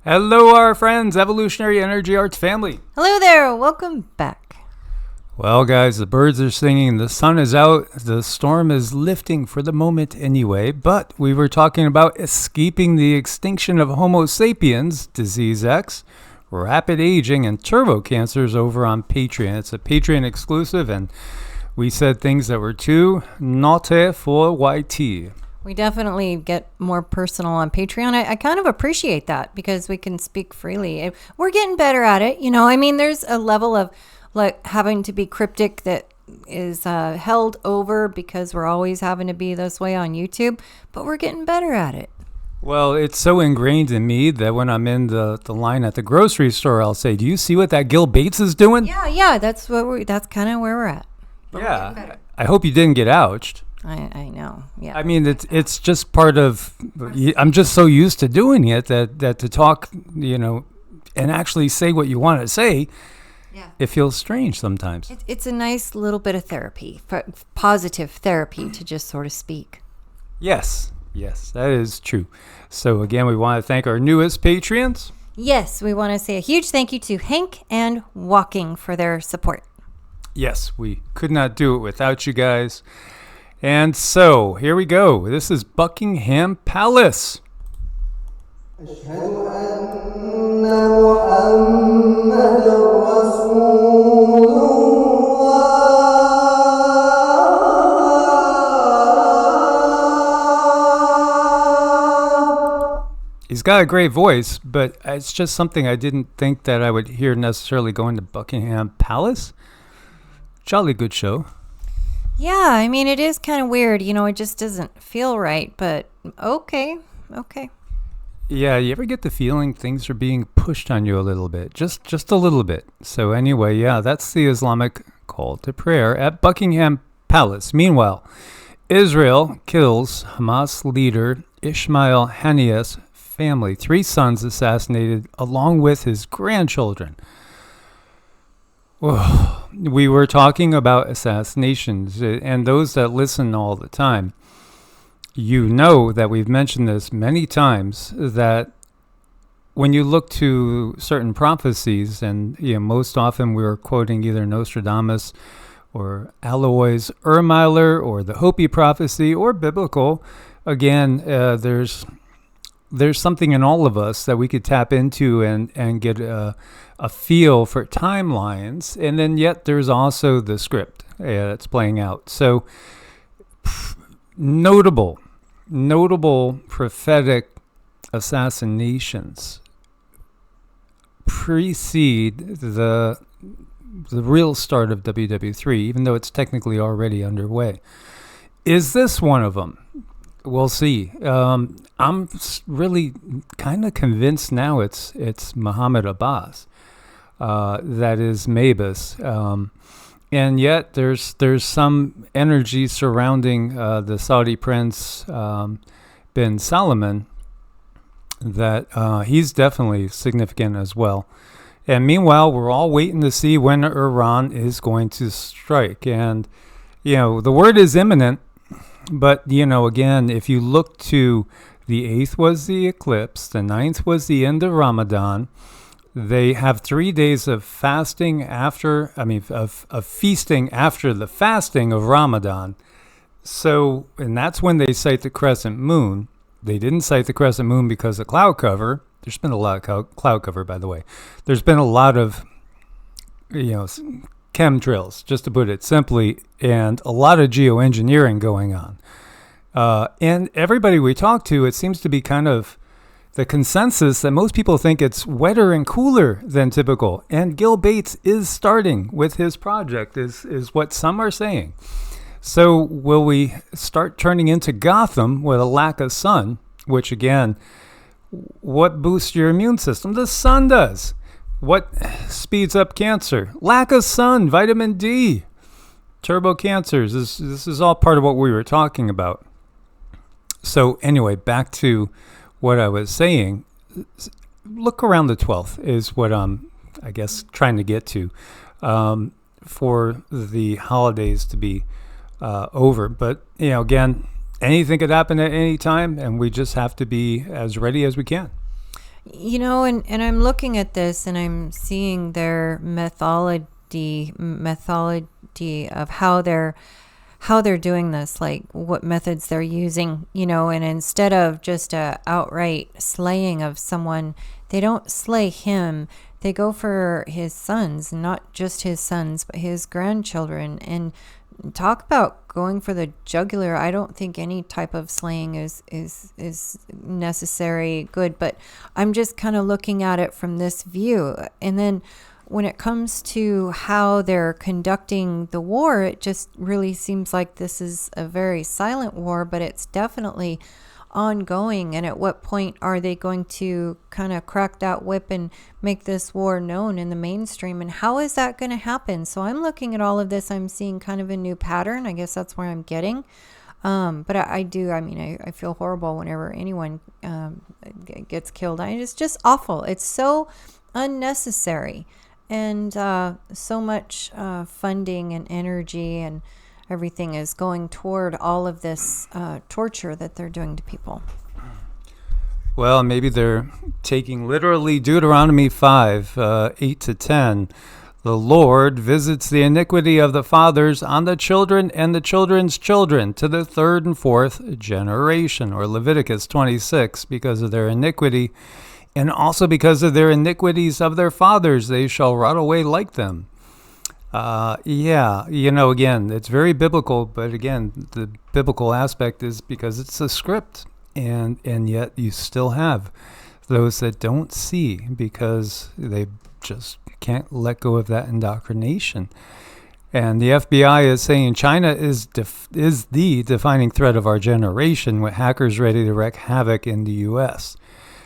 Hello, our friends, Evolutionary Energy Arts family. Hello there. Welcome back. Well, guys, the birds are singing, the sun is out, the storm is lifting for the moment anyway, but we were talking about escaping the extinction of Homo sapiens, Disease X, rapid aging, and turbo cancers over on Patreon. It's a Patreon exclusive, and we said things that were too naughty for YT. We definitely get more personal on Patreon. I kind of appreciate that because we can speak freely. We're getting better at it. You know, I mean, there's a level of like having to be cryptic that is held over because we're always having to be this way on YouTube, but we're getting better at it. Well, it's so ingrained in me that when I'm in the line at the grocery store, I'll say, "Do you see what that Gil Bates is doing?" Yeah, that's kind of where we're at. But yeah, I hope you didn't get ouched. I know. Yeah. I mean, it's just part of. I'm just so used to doing it that to talk, and actually say what you want to say. Yeah. It feels strange sometimes. It's a nice little bit of therapy, positive therapy to just sort of speak. Yes, that is true. So again, we want to thank our newest Patreons. Yes, we want to say a huge thank you to Hank and Walking for their support. Yes, we could not do it without you guys. And so, here we go. This is Buckingham Palace. He's got a great voice, but it's just something I didn't think that I would hear necessarily going to Buckingham Palace. Jolly good show. Yeah, I mean, it is kind of weird. It just doesn't feel right, but okay. Yeah, you ever get the feeling things are being pushed on you a little bit? Just a little bit. So anyway, yeah, that's the Islamic call to prayer at Buckingham Palace. Meanwhile, Israel kills Hamas leader Ismail Haniyeh's family. 3 sons assassinated along with his grandchildren. Whoa. We were talking about assassinations, and those that listen all the time, you know that we've mentioned this many times, that when you look to certain prophecies, and most often we're quoting either Nostradamus or Alois Ermeiler or the Hopi prophecy or biblical, again, there's something in all of us that we could tap into and get a feel for timelines, and then yet there's also the script that's playing out. So notable prophetic assassinations precede the real start of WW3, even though it's technically already underway. Is this one of them? We'll see. I'm really kind of convinced now it's Muhammad Abbas that is Mabus, and yet there's some energy surrounding the Saudi prince bin Salman that he's definitely significant as well. And meanwhile, we're all waiting to see when Iran is going to strike, and the word is imminent. But, again, if you look to the 8th was the eclipse, the 9th was the end of Ramadan. They have 3 days of fasting of feasting after the fasting of Ramadan. So, and that's when they cite the crescent moon. They didn't cite the crescent moon because of cloud cover. There's been a lot of cloud cover, by the way. There's been a lot of, chemtrails, just to put it simply, and a lot of geoengineering going on. And everybody we talk to, it seems to be kind of the consensus that most people think it's wetter and cooler than typical. And Gil Bates is starting with his project, is what some are saying. So will we start turning into Gotham with a lack of sun, which again, what boosts your immune system? The sun does. What speeds up cancer? Lack of sun, vitamin D, turbo cancers. This is all part of what we were talking about. So anyway, back to what I was saying. Look around the 12th is what I'm, I guess, trying to get to for the holidays to be over. But, again, anything could happen at any time, and we just have to be as ready as we can. And I'm looking at this and I'm seeing their methodology of how they're doing this, like what methods they're using, and instead of just a outright slaying of someone, they don't slay him. They go for his sons, not just his sons, but his grandchildren. And talk about going for the jugular. I don't think any type of slaying is necessary good, but I'm just kind of looking at it from this view. And then when it comes to how they're conducting the war, it just really seems like this is a very silent war, but it's definitely ongoing. And at what point are they going to kind of crack that whip and make this war known in the mainstream? And how is that going to happen? So I'm looking at all of this. I'm seeing kind of a new pattern. I guess that's where I'm getting. But I feel horrible whenever anyone gets killed. It's just awful. It's so unnecessary. And so much funding and energy and everything is going toward all of this torture that they're doing to people. Well, maybe they're taking literally Deuteronomy 5, 8 to 10. The Lord visits the iniquity of the fathers on the children and the children's children to the third and fourth generation, or Leviticus 26, because of their iniquity. And also because of their iniquities of their fathers, they shall rot away like them. Again, it's very biblical, but again, the biblical aspect is because it's a script, and yet you still have those that don't see because they just can't let go of that indoctrination. And the FBI is saying China is the defining threat of our generation, with hackers ready to wreak havoc in the U.S.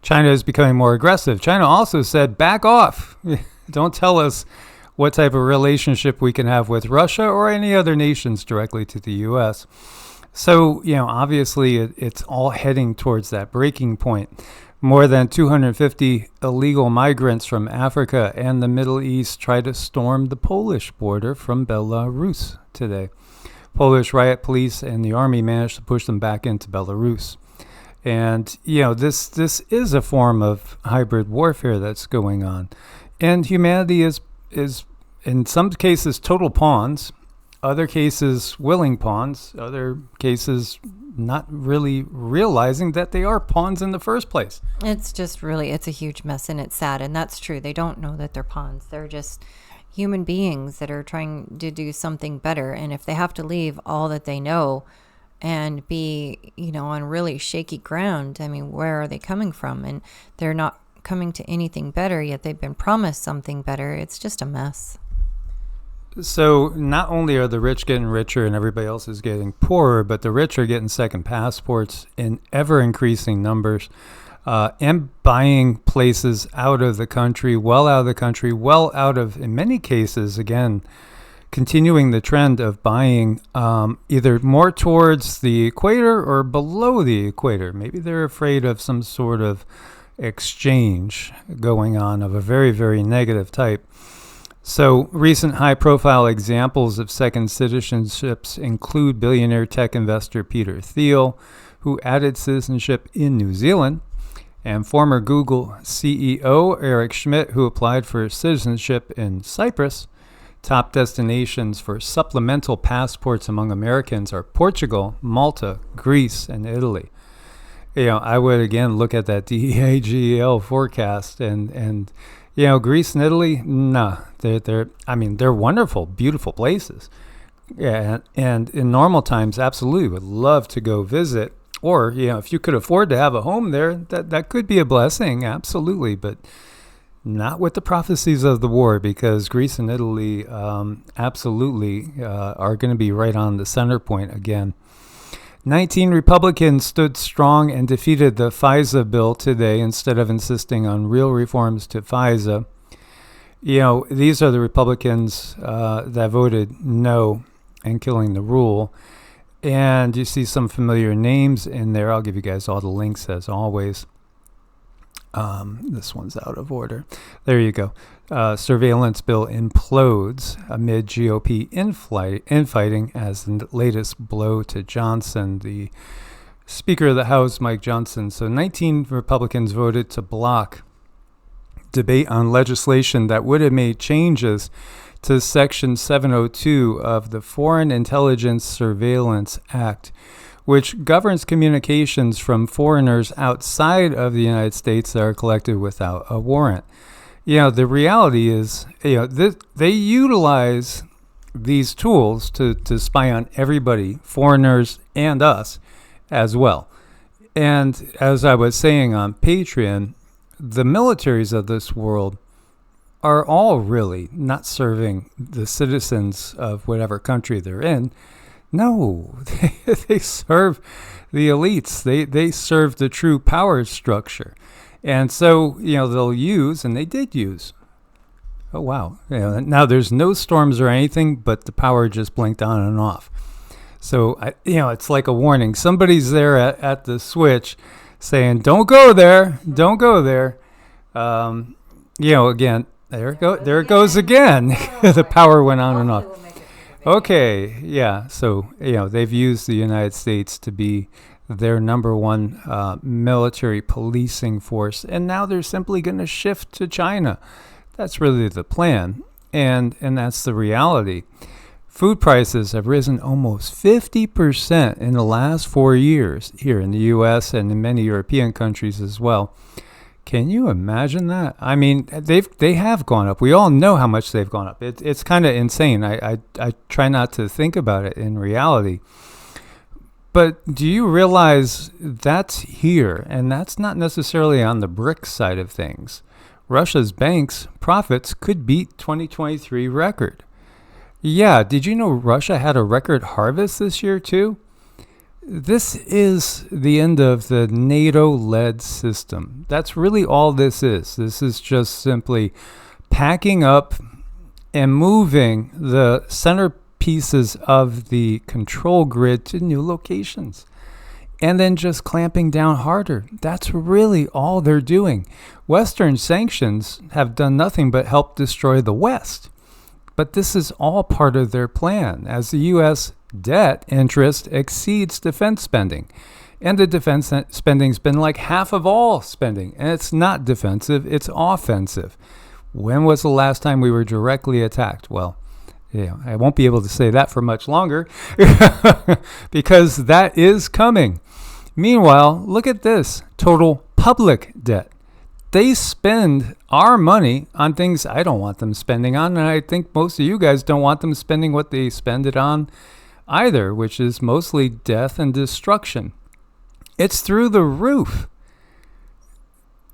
China is becoming more aggressive. China also said, back off. Don't tell us what type of relationship we can have with Russia or any other nations directly to the U.S. So, obviously it's all heading towards that breaking point. More than 250 illegal migrants from Africa and the Middle East try to storm the Polish border from Belarus today. Polish riot police and the army managed to push them back into Belarus. And, this is a form of hybrid warfare that's going on. And humanity is in some cases total pawns, other cases willing pawns, other cases not really realizing that they are pawns in the first place. It's just really, it's a huge mess, and it's sad. And that's true. They don't know that they're pawns. They're just human beings that are trying to do something better. And if they have to leave all that they know and be, on really shaky ground, where are they coming from? And they're not coming to anything better, yet they've been promised something better. It's just a mess. So not only are the rich getting richer and everybody else is getting poorer, but the rich are getting second passports in ever increasing numbers, and buying places out of the country, well out of, in many cases, again, continuing the trend of buying either more towards the equator or below the equator. Maybe they're afraid of some sort of exchange going on of a very, very negative type. So recent high-profile examples of second citizenships include billionaire tech investor Peter Thiel, who added citizenship in New Zealand, and former Google CEO Eric Schmidt, who applied for citizenship in Cyprus. Top destinations for supplemental passports among Americans are Portugal, Malta, Greece, and Italy. I would again look at that DEAGL forecast and Greece and Italy, they're wonderful, beautiful places. Yeah, and in normal times, absolutely would love to go visit. Or, if you could afford to have a home there, that could be a blessing, absolutely. But not with the prophecies of the war, because Greece and Italy absolutely are going to be right on the center point again. 19 Republicans stood strong and defeated the FISA bill today instead of insisting on real reforms to FISA. These are the Republicans that voted no and killing the rule. And you see some familiar names in there. I'll give you guys all the links as always. This one's out of order. There you go. Surveillance bill implodes amid GOP infighting as the latest blow to Johnson, the Speaker of the House, Mike Johnson. So 19 Republicans voted to block debate on legislation that would have made changes to Section 702 of the Foreign Intelligence Surveillance Act, which governs communications from foreigners outside of the United States that are collected without a warrant. The reality is, they utilize these tools to spy on everybody, foreigners and us as well. And as I was saying on Patreon, the militaries of this world are all really not serving the citizens of whatever country they're in. No, they serve the elites. They serve the true power structure. And so, they'll use, and they did use. Oh, wow. Now there's no storms or anything, but the power just blinked on and off. So, it's like a warning. Somebody's there at the switch saying, don't go there. Don't go there. Again, there it goes again. The power went on and off. Okay, yeah. So, they've used the United States to be their number one military policing force, and now they're simply going to shift to China. That's really the plan, and that's the reality. Food prices have risen almost 50% in the last 4 years here in the U.S. and in many European countries as well. Can you imagine that? I mean, they have gone up. We all know how much they've gone up. It's kind of insane. I try not to think about it in reality. But do you realize that's here, and that's not necessarily on the BRICS side of things. Russia's banks' profits could beat 2023 record. Yeah, did you know Russia had a record harvest this year too? This is the end of the NATO-led system. That's really all this is. This is just simply packing up and moving the centerpieces of the control grid to new locations, and then just clamping down harder. That's really all they're doing. Western sanctions have done nothing but help destroy the West. But this is all part of their plan, as the U.S. debt interest exceeds defense spending. And the defense spending's been like half of all spending. And it's not defensive, it's offensive. When was the last time we were directly attacked? Well, I won't be able to say that for much longer because that is coming. Meanwhile, look at this total public debt. They spend our money on things I don't want them spending on, and I think most of you guys don't want them spending what they spend it on either, which is mostly death and destruction. It's through the roof.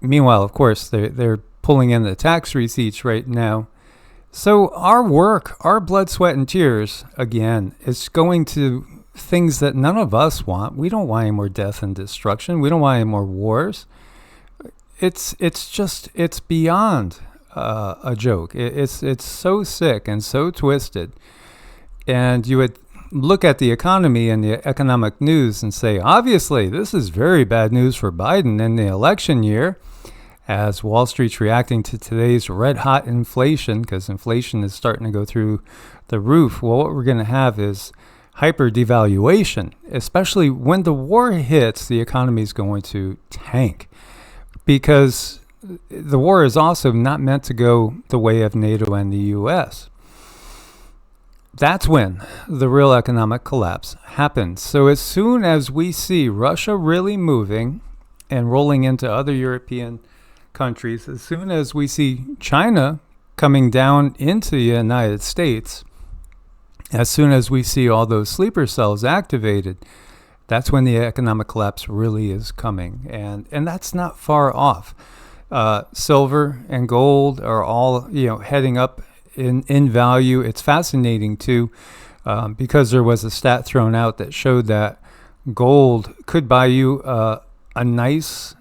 Meanwhile, of course, they're pulling in the tax receipts right now. So our work, our blood, sweat, and tears, again, is going to things that none of us want. We don't want any more death and destruction. We don't want any more wars. It's beyond a joke. It's so sick and so twisted. And you would look at the economy and the economic news and say, obviously, this is very bad news for Biden in the election year, as Wall Street's reacting to today's red-hot inflation, because inflation is starting to go through the roof. Well, what we're going to have is hyper devaluation, especially when the war hits, the economy is going to tank. Because the war is also not meant to go the way of NATO and the U.S. That's when the real economic collapse happens. So as soon as we see Russia really moving and rolling into other European countries, as soon as we see China coming down into the United States, as soon as we see all those sleeper cells activated, that's when the economic collapse really is coming. And that's not far off. Silver and gold are all, heading up in value. It's fascinating too, because there was a stat thrown out that showed that gold could buy you a nice,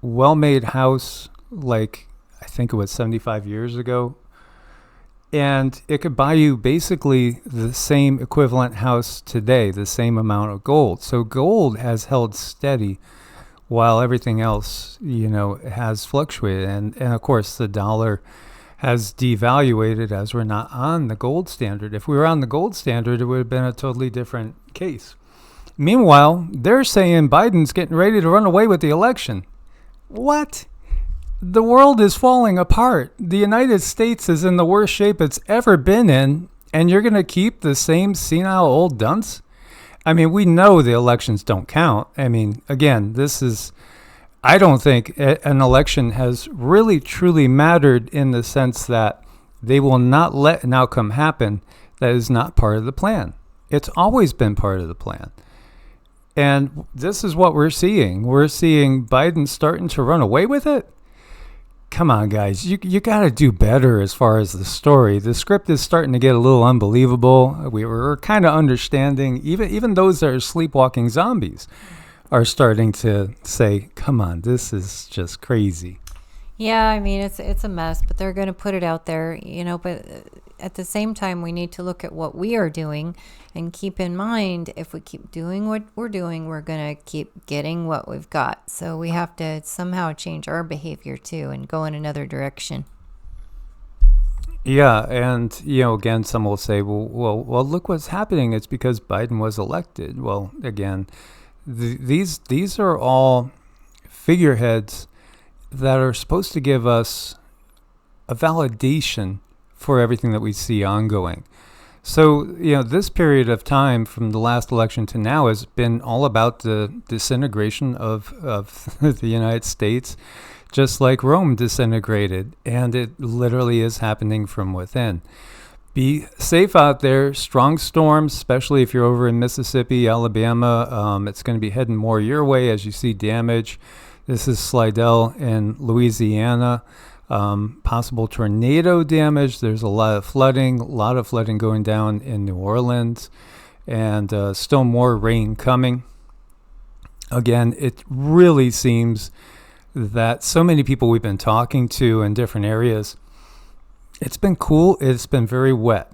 well-made house, like I think it was 75 years ago. And it could buy you basically the same equivalent house today, the same amount of gold. So gold has held steady while everything else, has fluctuated. And of course, the dollar has devaluated as we're not on the gold standard. If we were on the gold standard, it would have been a totally different case. Meanwhile, they're saying Biden's getting ready to run away with the election. What? the world is falling apart. The United States is in the worst shape it's ever been in, and you're going to keep the same senile old dunce? I mean, we know the elections don't count. I mean, again, I don't think an election has really truly mattered in the sense that they will not let an outcome happen that is not part of the plan. It's always been part of the plan. And this is what we're seeing. We're seeing Biden starting to run away with it. Come on, guys. You got to do better as far as the story. The script is starting to get a little unbelievable. We're kind of understanding. Even those that are sleepwalking zombies are starting to say, come on, this is just crazy. Yeah, I mean, it's a mess, but they're going to put it out there, but at the same time, we need to look at what we are doing and keep in mind, if we keep doing what we're doing, we're going to keep getting what we've got. So we have to somehow change our behavior too and go in another direction. Yeah, and again, some will say, well, look what's happening. It's because Biden was elected. Well, again, these are all figureheads that are supposed to give us a validation for everything that we see ongoing. So, this period of time from the last election to now has been all about the disintegration of the United States, just like Rome disintegrated, and it literally is happening from within. Be safe out there. Strong storms, especially if you're over in Mississippi, Alabama. It's going to be heading more your way as you see damage. This is Slidell in Louisiana. Possible tornado damage. There's a lot of flooding going down in New Orleans, and still more rain coming. Again, it really seems that so many people we've been talking to in different areas, it's been cool. It's been very wet.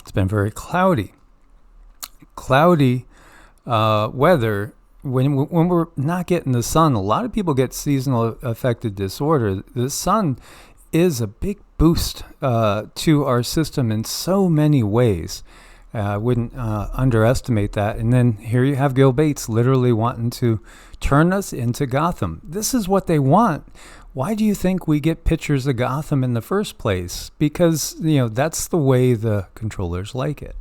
It's been very cloudy. Cloudy weather. When we're not getting the sun, a lot of people get seasonal affective disorder. The sun is a big boost to our system in so many ways. I wouldn't underestimate that. And then here you have Gil Bates literally wanting to turn us into Gotham. This is what they want. Why do you think we get pictures of Gotham in the first place? Because, that's the way the controllers like it.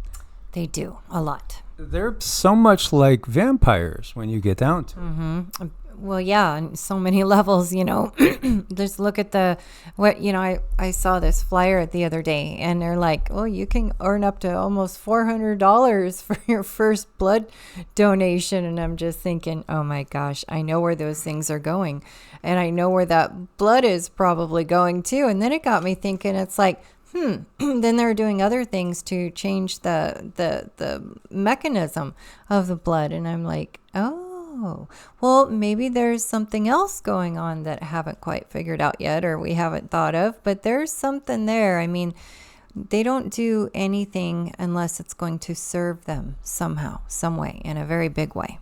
They do a lot. They're so much like vampires when you get down to it. Mm-hmm. Well, yeah, on so many levels, just look at I saw this flyer the other day, and they're like, oh, you can earn up to almost $400 for your first blood donation. And I'm just thinking, oh my gosh, I know where those things are going, and I know where that blood is probably going too. And then it got me thinking, it's like, then they're doing other things to change the mechanism of the blood. And I'm like, oh, well, maybe there's something else going on that I haven't quite figured out yet, or we haven't thought of, but there's something there. I mean, they don't do anything unless it's going to serve them somehow, some way, in a very big way.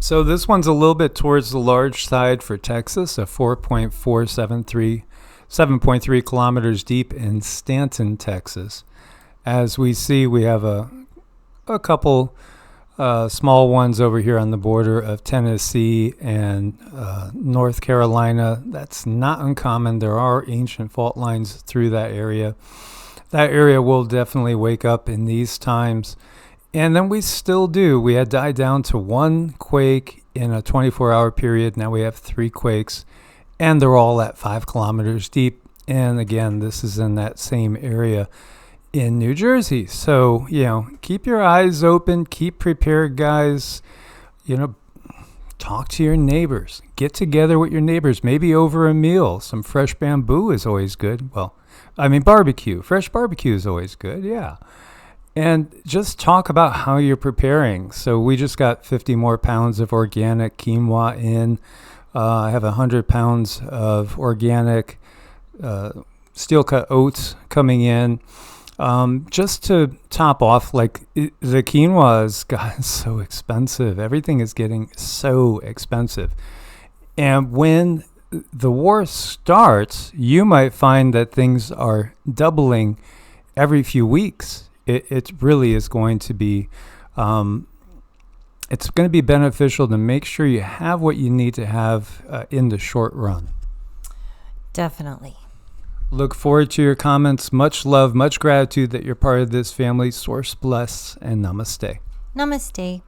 So this one's a little bit towards the large side for Texas, a 7.3 kilometers deep in Stanton, Texas. As we see, we have a couple small ones over here on the border of Tennessee and North Carolina. That's not uncommon. There are ancient fault lines through that area. That area will definitely wake up in these times. And then we still do. We had died down to one quake in a 24-hour period. Now we have 3 quakes. And they're all at 5 kilometers deep. And again, this is in that same area in New Jersey. So, keep your eyes open. Keep prepared, guys. Talk to your neighbors. Get together with your neighbors. Maybe over a meal. Some fresh bamboo is always good. Well, barbecue. Fresh barbecue is always good, yeah. And just talk about how you're preparing. So we just got 50 more pounds of organic quinoa in. I have 100 pounds of organic steel-cut oats coming in. Just to top off, the quinoa has gotten so expensive. Everything is getting so expensive. And when the war starts, you might find that things are doubling every few weeks. It really is going to be... it's going to be beneficial to make sure you have what you need to have in the short run. Definitely. Look forward to your comments. Much love, much gratitude that you're part of this family. Source bless, and namaste. Namaste.